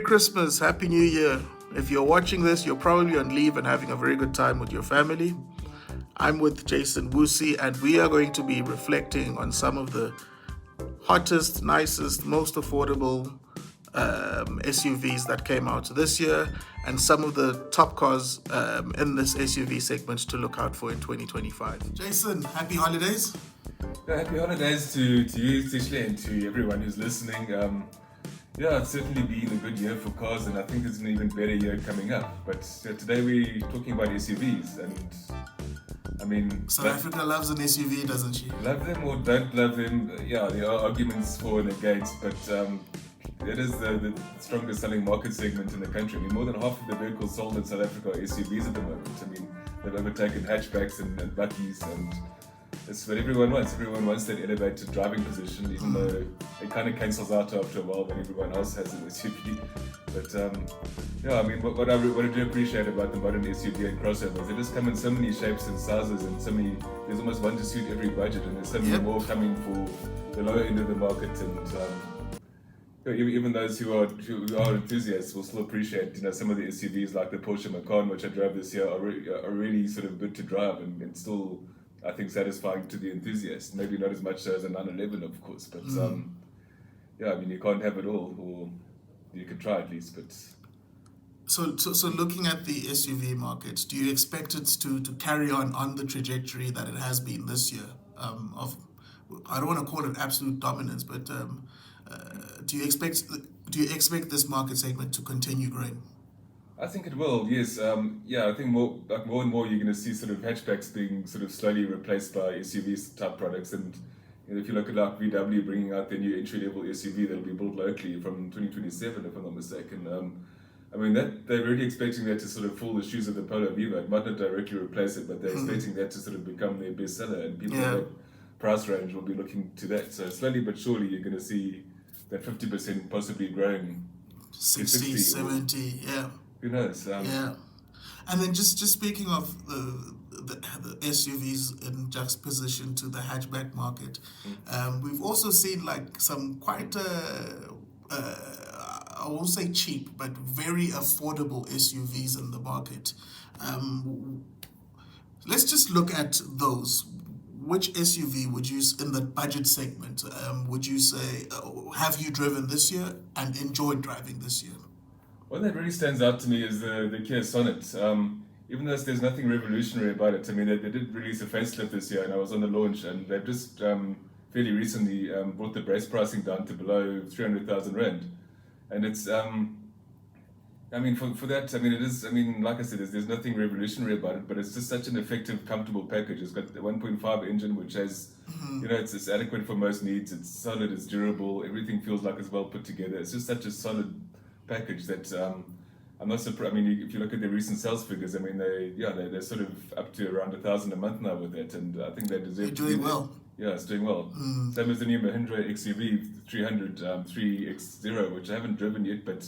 Christmas, Happy New Year. If you're watching this, you're probably on leave and having a very good time with your family. I'm with Jason Woosey, and we are going to be reflecting on some of the hottest, nicest, most affordable SUVs that came out this year, and some of the top cars in this SUV segment to look out for in 2025. Jason, happy holidays. Happy holidays to you, Sihle, and to everyone who's listening. It's certainly been a good year for cars, and I think there's an even better year coming up. But today we're talking about SUVs, and I mean... South Africa loves an SUV, doesn't she? Love them or don't love them, there are arguments for and against, but it is the strongest selling market segment in the country. I mean, more than half of the vehicles sold in South Africa are SUVs at the moment. I mean, they've overtaken hatchbacks and buggies, and it's what everyone wants. Everyone wants that elevated driving position, even though it kind of cancels out after a while when everyone else has an SUV. But I mean, what I do appreciate about the modern SUV and crossovers, they just come in so many shapes and sizes, and so many. There's almost one to suit every budget, and there's so many more coming for the lower end of the market. And even those who are enthusiasts will still appreciate, some of the SUVs like the Porsche Macan, which I drove this year, are really sort of good to drive and still, I think, satisfying to the enthusiast. Maybe not as much so as a 911, of course, but I mean, you can't have it all, or you could try at least. But so looking at the SUV market, do you expect it to carry on the trajectory that it has been this year? I don't want to call it absolute dominance, but do you expect this market segment to continue growing? I think it will, yes. I think more and more you're going to see sort of hatchbacks being sort of slowly replaced by SUVs type products. And if you look at like VW bringing out their new entry-level SUV that'll be built locally from 2027, if I'm not mistaken. I mean, they're really expecting that to sort of fill the shoes of the Polo Vivo. It might not directly replace it, but they're expecting that to sort of become their bestseller, and people in that price range will be looking to that. So slowly but surely you're going to see that 50% possibly growing 60, 70, Who knows? And then just speaking of the SUVs in juxtaposition to the hatchback market, we've also seen like some quite, I won't say cheap, but very affordable SUVs in the market. Let's just look at those. Which SUV would you, in the budget segment, would you say, have you driven this year and enjoyed driving this year? One that really stands out to me is the Kia Sonet. Even though there's nothing revolutionary about it, I mean, they did release a facelift this year, and I was on the launch, and they've just fairly recently brought the base pricing down to below 300,000 Rand. And it's, I mean, for that, I mean, it is, I mean, like I said, there's nothing revolutionary about it, but it's just such an effective, comfortable package. It's got the 1.5 engine, which has, it's adequate for most needs. It's solid, it's durable, everything feels like it's well put together. It's just such a solid package that I'm not surprised. I mean, if you look at the recent sales figures, I mean, they're sort of up to around 1,000 a month now with that, and I think they deserve. You're doing well. Yeah, it's doing well. Same as the new Mahindra XUV 300 3X0, which I haven't driven yet, but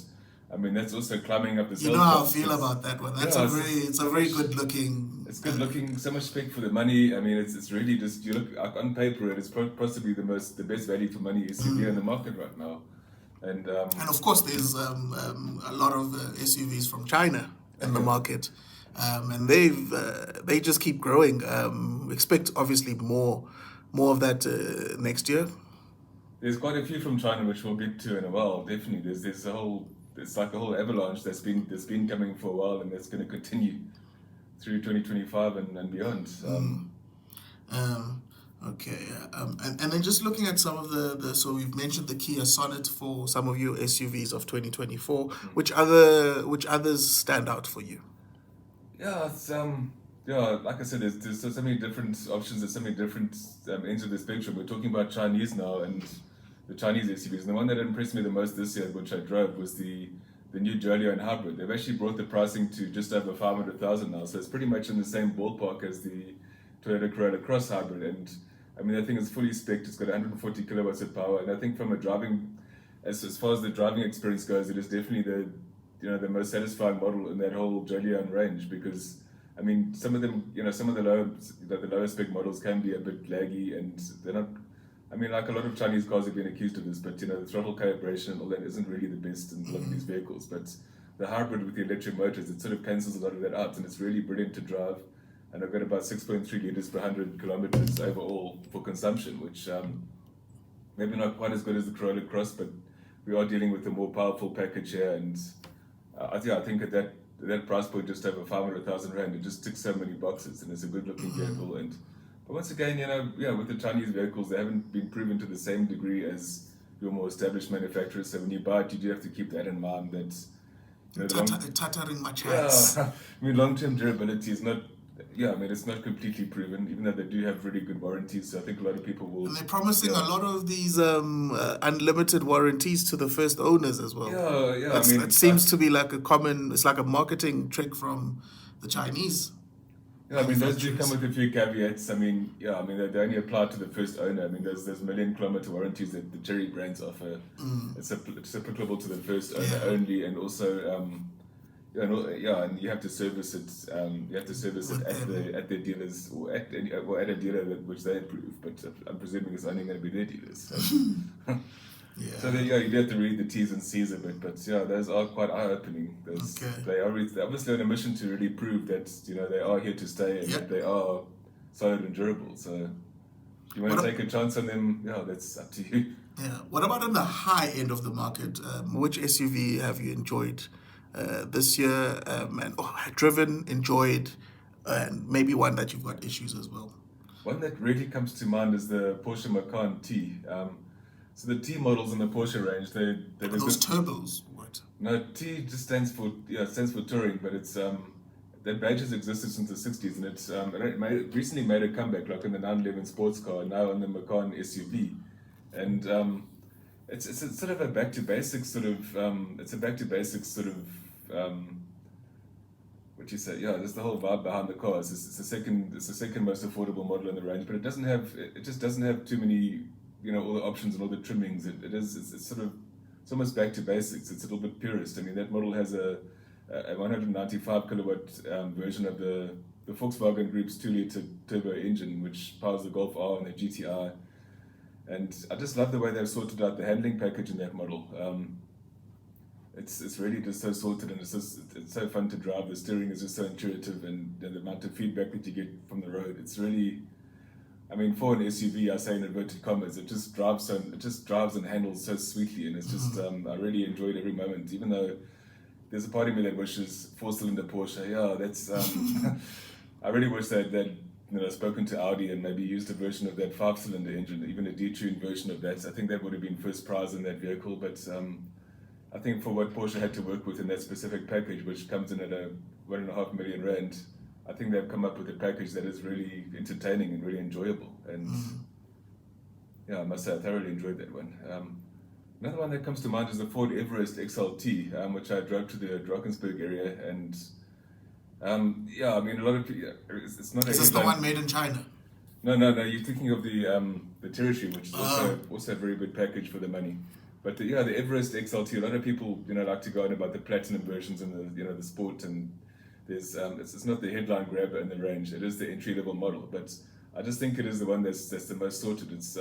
I mean, that's also climbing up the sales. You know how I feel about that one. That's it's a very good looking. It's good looking. So much spec for the money. I mean, it's really just, you look on paper, it's possibly the best value for money SUV in the market right now. And of course, there's a lot of SUVs from China in the market, and they just keep growing. Expect obviously more of that next year. There's quite a few from China, which we'll get to in a while. Definitely, there's a whole. It's like a whole avalanche that's been coming for a while, and that's going to continue through 2025 and beyond. Okay, and then just looking at some of the so we've mentioned the Kia Sonet for some of your SUVs of 2024. Which others stand out for you? It's like I said, there's so many different options. There's so many different ends of the spectrum. We're talking about Chinese now, and the Chinese SUVs. And the one that impressed me the most this year, which I drove, was the new Jolion hybrid. They've actually brought the pricing to just over 500,000 now, so it's pretty much in the same ballpark as the Toyota Corolla Cross hybrid. And I mean, that thing is fully spec'd. It's got 140 kilowatts of power, and I think from a driving, as far as the driving experience goes, it is definitely the most satisfying model in that whole Jolion range, because I mean, some of them, some of the lower spec models can be a bit laggy, and they're not I mean, like a lot of Chinese cars have been accused of this, but the throttle calibration and all that isn't really the best in a lot of these vehicles. But the hybrid with the electric motors, it sort of cancels a lot of that out, and it's really brilliant to drive. And I've got about 6.3 liters per 100 kilometers overall for consumption, which maybe not quite as good as the Corolla Cross, but we are dealing with a more powerful package here. And I think at that price point, just over 500,000 rand, it just ticks so many boxes, and it's a good-looking vehicle. But once again, with the Chinese vehicles, they haven't been proven to the same degree as your more established manufacturers. So when you buy it, you do have to keep that in mind. That Tattering my chance. I mean, long-term durability is not. It's not completely proven, even though they do have really good warranties. So I think a lot of people will. And they're promising a lot of these unlimited warranties to the first owners as well. That seems to be like it's like a marketing trick from the Chinese. Yeah, I mean, those do come with a few caveats. I mean, they only apply to the first owner. I mean, there's million-kilometer warranties that the Cherry brands offer. It's applicable to the first owner only, and also. And you have to service it. You have to service it at their dealers or at a dealer which they approve. But I'm presuming it's only going to be their dealers. So, so you do have to read the T's and C's a bit. But those are quite eye-opening. They're obviously on a mission to really prove that they are here to stay and that they are solid and durable. So if you want to take a chance on them, that's up to you. Yeah. What about on the high end of the market? Which SUV have you enjoyed this year driven, enjoyed, and maybe one that you've got issues as well? One that really comes to mind is the Porsche Macan T. So the T models in the Porsche range, those turbos. What? No, T just stands for touring, but it's that badge has existed since the 60s, and it recently made a comeback, like in the 911 sports car, now on the Macan SUV, and it's sort of a back to basics sort of. What you say? Yeah, there's the whole vibe behind the car. It's the second most affordable model in the range, but it just doesn't have too many, all the options and all the trimmings. It's almost back to basics. It's a little bit purist. I mean, that model has a 195 kilowatt version of the Volkswagen Group's 2-liter turbo engine, which powers the Golf R and the GTI. And I just love the way they've sorted out the handling package in that model. It's really just so sorted, and it's so fun to drive. The steering is just so intuitive, and the amount of feedback that you get from the road, it's really, I mean, for an SUV, I say in inverted commas, it just drives and handles so sweetly, and it's just I really enjoyed every moment. Even though there's a part of me that wishes 4-cylinder Porsche. Yeah, that's I really wish they'd spoken to Audi and maybe used a version of that 5-cylinder engine, even a detuned version of that. I think that would have been first prize in that vehicle, but I think for what Porsche had to work with in that specific package, which comes in at a 1.5 million rand, I think they've come up with a package that is really entertaining and really enjoyable. And I must say I thoroughly enjoyed that one. Another one that comes to mind is the Ford Everest XLT, which I drove to the Drakensberg area, and I mean, a lot of people. It's not. Is this the one made in China? No. You're thinking of the Territory, which is also a very good package for the money. But the Everest XLT, a lot of people like to go on about the platinum versions and the sport, and there's it's not the headline grabber in the range. It is the entry level model, but I just think it is the one that's the most sorted. It's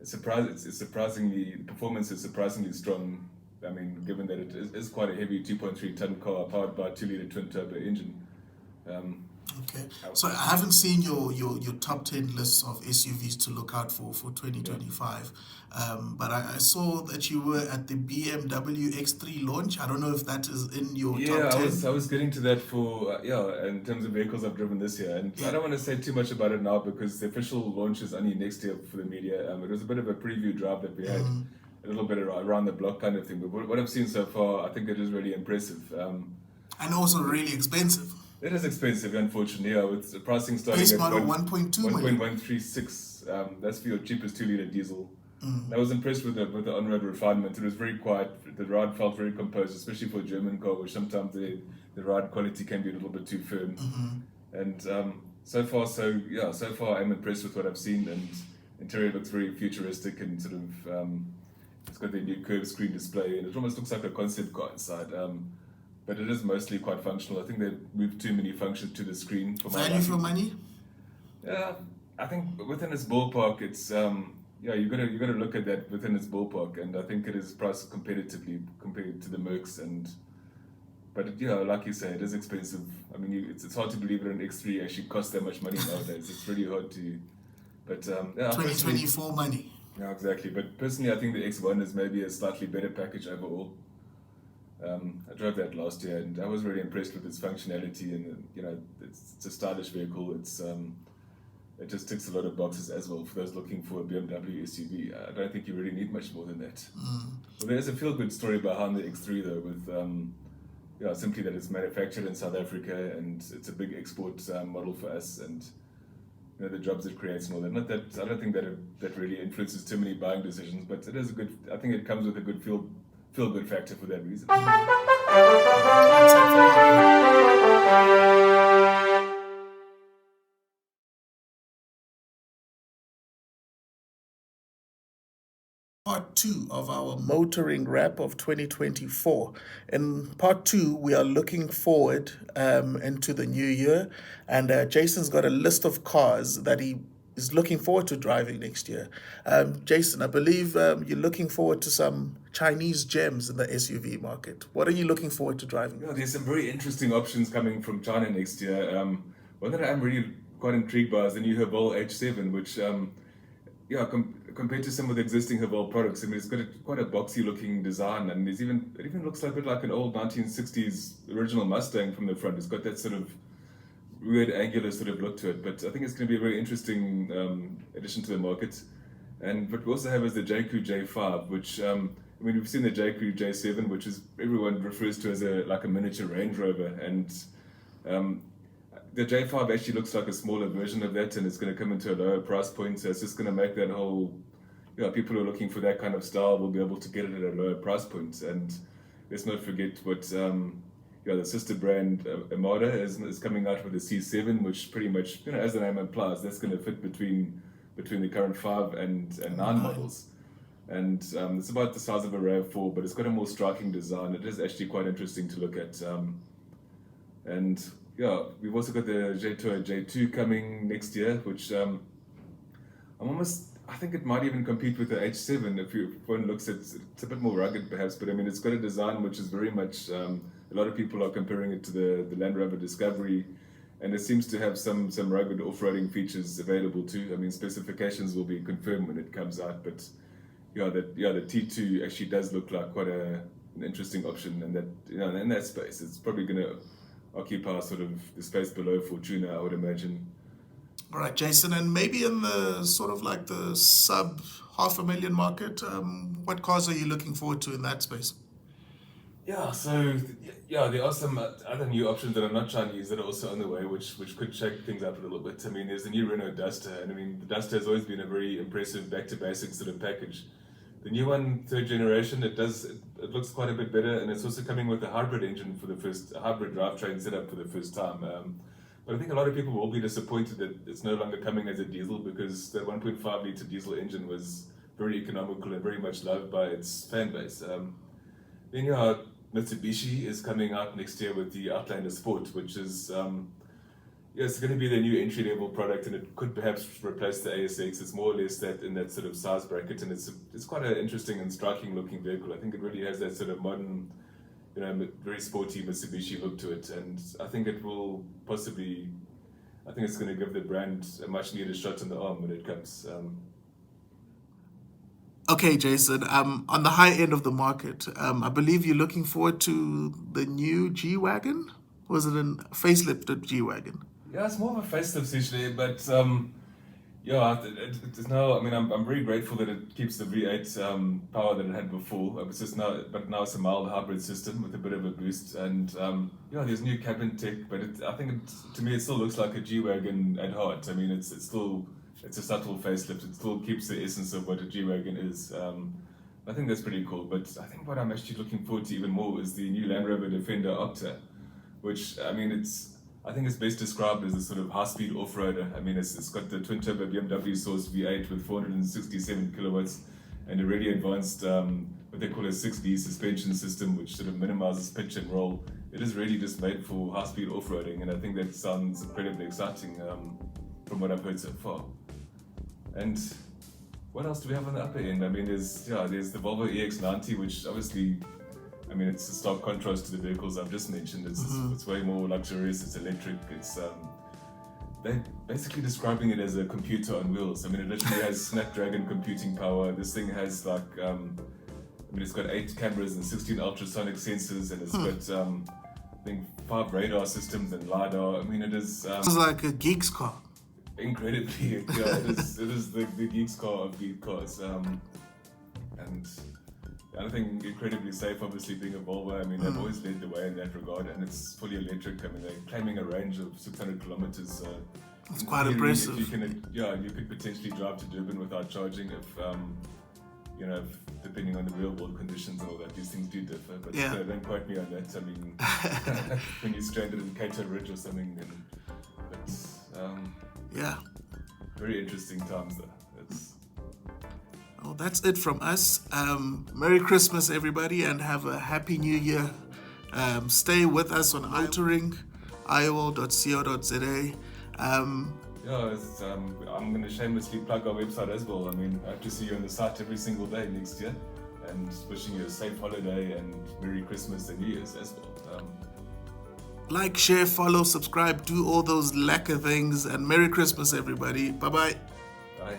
surprisingly, the performance is surprisingly strong. I mean, given that it is quite a heavy 2.3 ton car powered by a 2-liter twin turbo engine. Okay, so I haven't seen your top 10 lists of SUVs to look out for 2025, but I saw that you were at the BMW X3 launch. I don't know if that is in your top 10. I was getting to that for in terms of vehicles I've driven this year, and I don't want to say too much about it now because the official launch is only next year for the media. It was a bit of a preview drive that we had. A little bit around the block kind of thing, but what I've seen so far, I think it is really impressive. And also really expensive. It is expensive, unfortunately. With the pricing starting base at model 1.2 million. 1.136. That's for your cheapest 2-liter diesel. I was impressed with the on-road refinement. It was very quiet. The ride felt very composed, especially for a German car, where sometimes the ride quality can be a little bit too firm. And so far I'm impressed with what I've seen. And interior looks very futuristic and sort of. It's got the new curved screen display, and it almost looks like a concept car inside. But it is mostly quite functional. I think they moved too many functions to the screen. Value for money? Yeah, I think within its ballpark, it's yeah, you gotta look at that within its ballpark, and I think it is priced competitively compared to the Mercs, and but yeah, like you say, it is expensive. I mean, it's hard to believe that an X3 actually costs that much money nowadays. It's really hard to, but yeah, personally, 2024 money. yeah, exactly. But personally, I think the X1 is maybe a slightly better package overall. I drove that last year, and I was really impressed with its functionality, and you know, it's a stylish vehicle. It just ticks a lot of boxes as well for those looking for a BMW SUV. I don't think you really need much more than that. Well, there's a feel-good story behind the X3 though, with yeah, simply that it's manufactured in South Africa and it's a big export model for us, and you know, the jobs it creates and all that. Not that I don't think that really influences too many buying decisions, but it is a good. I think it comes with a good feel good factor for that reason. Part two of our motoring wrap of 2024. In part two, we are looking forward into the new year, and Jason's got a list of cars that he is looking forward to driving next year. Jason, I believe you're looking forward to some Chinese gems in the SUV market. What are you looking forward to driving? Yeah, there's some very interesting options coming from China next year. One that I'm really quite intrigued by is the new Haval H7, which yeah, compared to some of the existing Haval products, I mean, it's got quite a boxy looking design, and it even looks a bit like an old 1960s original Mustang from the front. It's got that sort of weird angular sort of look to it, but I think it's going to be a very interesting addition to the market. And what we also have is the JQ J5, which I mean, we've seen the JQ J7, which is everyone refers to as a miniature Range Rover, and um, the J5 actually looks like a smaller version of that, and it's going to come into a lower price point. So it's just going to make that whole, you know, people who are looking for that kind of style will be able to get it at a lower price point. And let's not forget what you know, the sister brand Armada is coming out with the C7, which pretty much, you know, as the name implies, that's going to fit between the current 5 and 9 models. And it's about the size of a RAV4, but it's got a more striking design. It is actually quite interesting to look at. And yeah, we've also got the Jetour J2 coming next year, which I think it might even compete with the H7 if one looks at it's a bit more rugged perhaps, but I mean, it's got a design which is very much, a lot of people are comparing it to the Land Rover Discovery, and it seems to have some rugged off-roading features available too. I mean, specifications will be confirmed when it comes out, but yeah, the T2 actually does look like quite an interesting option, and that, you know, in that space, it's probably going to occupy sort of the space below Fortuna, I would imagine. All right, Jason, and maybe in the sort of like the sub $500,000 market, what cars are you looking forward to in that space? Yeah, so yeah, there are some other new options that are not Chinese that are also on the way, which could shake things up a little bit. I mean, there's the new Renault Duster, and I mean, the Duster has always been a very impressive back to basics sort of package. The new one, third generation, it looks quite a bit better, and it's also coming with a hybrid engine for the first a hybrid drivetrain setup for the first time. But I think a lot of people will be disappointed that it's no longer coming as a diesel, because the 1.5 liter diesel engine was very economical and very much loved by its fan base. Then you have Mitsubishi is coming out next year with the Outlander Sport, which is yeah, it's going to be the new entry level product, and it could perhaps replace the ASX. It's more or less that in that sort of size bracket, and it's quite an interesting and striking looking vehicle. I think it really has that sort of modern, you know, very sporty Mitsubishi look to it, and I think it will possibly, I think it's going to give the brand a much needed shot in the arm when it comes. Okay, Jason, on the high end of the market, I believe you're looking forward to the new G-Wagon? Was it a facelifted G-Wagon? Yeah, it's more of a facelift Sihle, but yeah, it's now. I mean, I'm very grateful that it keeps the V8 power that it had before. It's just now, but now it's a mild hybrid system with a bit of a boost, and yeah, there's new cabin tech, but I think to me it still looks like a G-Wagon at heart. I mean, it's still a subtle facelift. It still keeps the essence of what a G-Wagon is. I think that's pretty cool. But I think what I'm actually looking forward to even more is the new Land Rover Defender Opta, which, I mean, I think it's best described as a sort of high-speed off-roader. I mean, it's got the twin-turbo BMW Source V8 with 467 kilowatts and a really advanced, what they call a 6D suspension system, which sort of minimizes pitch and roll. It is really just made for high-speed off-roading, and I think that sounds incredibly exciting from what I've heard so far. And what else do we have on the upper end? I mean, there's the Volvo EX90, which obviously, I mean, it's a stark contrast to the vehicles I've just mentioned. It's way more luxurious. It's electric. They're basically describing it as a computer on wheels. I mean, it literally has Snapdragon computing power. This thing has it's got 8 cameras and 16 ultrasonic sensors, and it's got I think 5 radar systems and LiDAR. I mean, it is. It's like a geek's car. Incredibly, yeah, it is the geek's car of geek cars. And I think incredibly safe, obviously being a Volvo. I mean, they've always led the way in that regard, and it's fully electric. I mean, they're claiming a range of 600 kilometers. That's quite impressive. You could potentially drive to Durban without charging if depending on the real world conditions and all that, these things do differ. But don't quote me on that. I mean, when you're stranded in Cato Ridge or something, very interesting times though. Well, that's it from us. Merry Christmas, everybody, and have a happy New Year. Stay with us on motoring, iol.co.za. I'm going to shamelessly plug our website as well. I mean, I have to see you on the site every single day next year, and wishing you a safe holiday and Merry Christmas and New Year's as well. Like, share, follow, subscribe, do all those lacquer things, and Merry Christmas, everybody. Bye-bye. Bye.